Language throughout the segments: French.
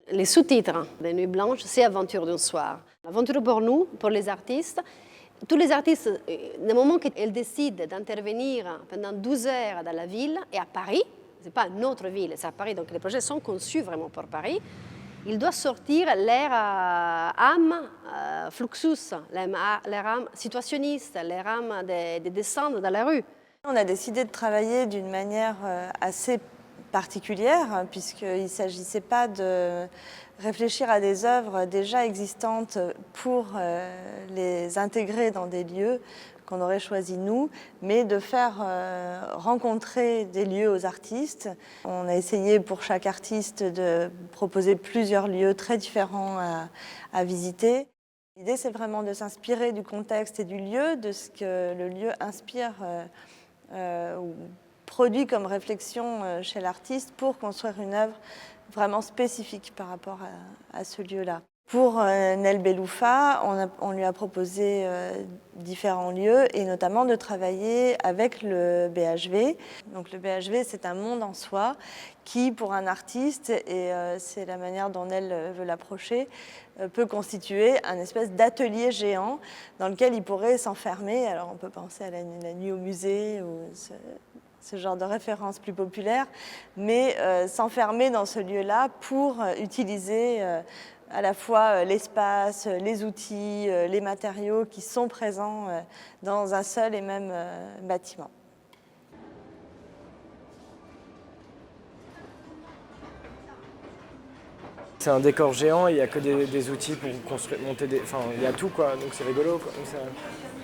Les sous-titres de Nuit Blanche, c'est Aventure d'un soir. Aventure pour nous, pour les artistes. Tous les artistes, du moment qu'ils décident d'intervenir pendant 12 heures dans la ville et à Paris, ce n'est pas une autre ville, c'est à Paris, donc les projets sont conçus vraiment pour Paris, ils doivent sortir leur âme fluxus, leur âme situationniste, leur âme de descendre dans la rue. On a décidé de travailler d'une manière assez particulière, puisqu'il ne s'agissait pas de réfléchir à des œuvres déjà existantes pour les intégrer dans des lieux qu'on aurait choisis nous, mais de faire rencontrer des lieux aux artistes. On a essayé pour chaque artiste de proposer plusieurs lieux très différents à visiter. L'idée, c'est vraiment de s'inspirer du contexte et du lieu, de ce que le lieu inspire ou produit comme réflexion chez l'artiste pour construire une œuvre vraiment spécifique par rapport à ce lieu-là. Pour Nel Beloufa, on lui a proposé différents lieux et notamment de travailler avec le BHV. Donc le BHV, c'est un monde en soi qui, pour un artiste, et c'est la manière dont Nel veut l'approcher, peut constituer un espèce d'atelier géant dans lequel il pourrait s'enfermer. Alors on peut penser à la nuit au musée ou ce genre de référence plus populaire, mais s'enfermer dans ce lieu-là pour utiliser à la fois l'espace, les outils, les matériaux qui sont présents dans un seul et même bâtiment. C'est un décor géant, il n'y a que des outils pour construire, monter des... Enfin, il y a tout, quoi, donc c'est rigolo, quoi.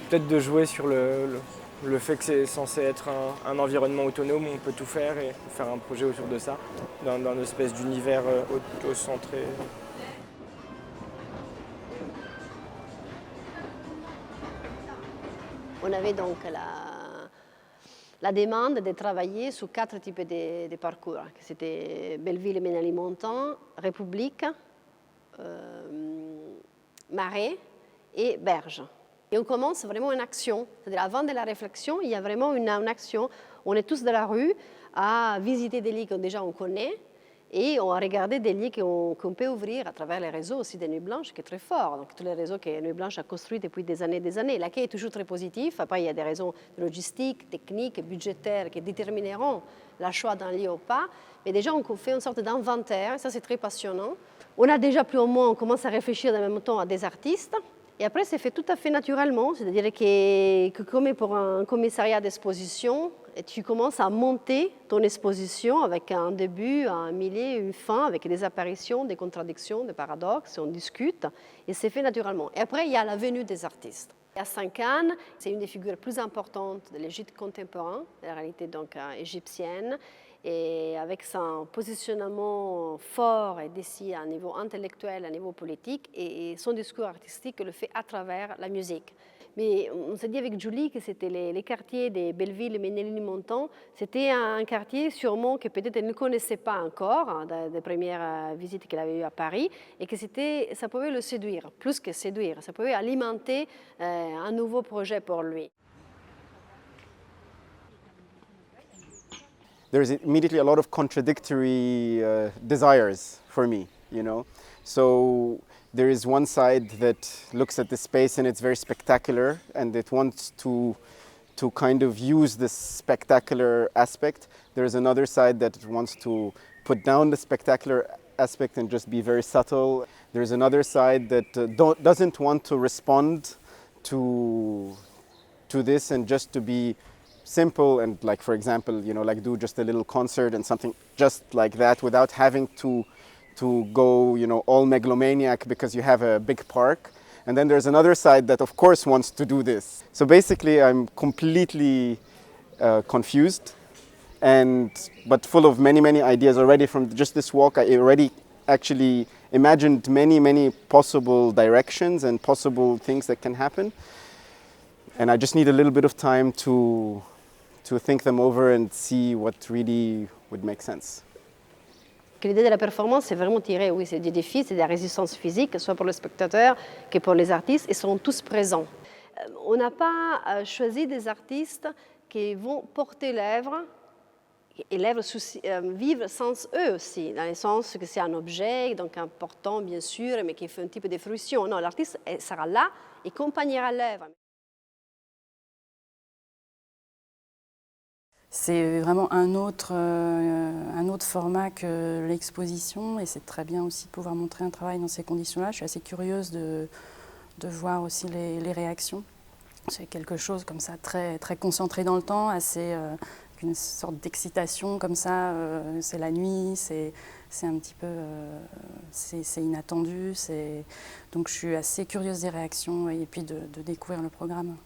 Peut-être de jouer sur le fait que c'est censé être un environnement autonome où on peut tout faire et faire un projet autour de ça, dans une espèce d'univers auto-centré. On avait donc la demande de travailler sur 4 types de parcours. C'était Belleville, Ménilmontant, République, Marais et Berge. Et on commence vraiment une action. C'est-à-dire avant de la réflexion, il y a vraiment une action. On est tous dans la rue à visiter des lieux que déjà on connaît et on a regardé des lieux qu'on peut ouvrir à travers les réseaux aussi de Nuit Blanche, qui est très fort. Donc tous les réseaux que Nuit Blanche a construits depuis des années. L'accueil est toujours très positif. Après, il y a des raisons logistiques, techniques, budgétaires qui détermineront le choix d'un lieu ou pas. Mais déjà, on fait une sorte d'inventaire. Ça, c'est très passionnant. On a déjà plus ou moins, on commence à réfléchir en même temps à des artistes. Et après, c'est fait tout à fait naturellement, c'est-à-dire que comme pour un commissariat d'exposition, tu commences à monter ton exposition avec un début, un milieu, une fin, avec des apparitions, des contradictions, des paradoxes, on discute, et c'est fait naturellement. Et après, il y a la venue des artistes. À Saint-Cannes, c'est une des figures plus importantes de l'Égypte contemporaine, de la réalité donc égyptienne, et avec son positionnement fort et d'ici à un niveau intellectuel, à un niveau politique, et son discours artistique le fait à travers la musique. Mais on s'est dit avec Julie que c'était les quartiers de Belleville et Ménilmontant, c'était un quartier sûrement que peut-être elle ne connaissait pas encore, des premières visites qu'elle avait eues à Paris, et que ça pouvait le séduire, plus que séduire, ça pouvait alimenter un nouveau projet pour lui. There's immediately a lot of contradictory desires for me, you know. So there is one side that looks at the space and it's very spectacular and it wants to kind of use this spectacular aspect. There's another side that wants to put down the spectacular aspect and just be very subtle. There's another side that doesn't want to respond to this and just to be simple and, like, for example, you know, like do just a little concert and something just like that without having to go, you know, all megalomaniac because you have a big park. And then there's another side that of course wants to do this. So basically I'm completely confused but full of many ideas already from just this walk. I already actually imagined many possible directions and possible things that can happen. And I just need a little bit of time to think them over and see what really would make sense. L'idée de la performance, c'est vraiment tirer, oui, c'est des défis, c'est de la résistance physique, soit pour le spectateur que pour les artistes, et seront tous présents. On n'a pas choisi des artistes qui vont porter l'œuvre élèves vivent sans eux aussi, dans le sens que c'est un objet, donc important bien sûr, mais qui fait un type de fruition. Non, l'artiste sera là et accompagnera l'œuvre. C'est vraiment un autre format que l'exposition et c'est très bien aussi de pouvoir montrer un travail dans ces conditions-là. Je suis assez curieuse de voir aussi les réactions. C'est quelque chose comme ça très, très concentré dans le temps, assez une sorte d'excitation comme ça. C'est la nuit, c'est un petit peu c'est inattendu. Donc je suis assez curieuse des réactions et puis de découvrir le programme.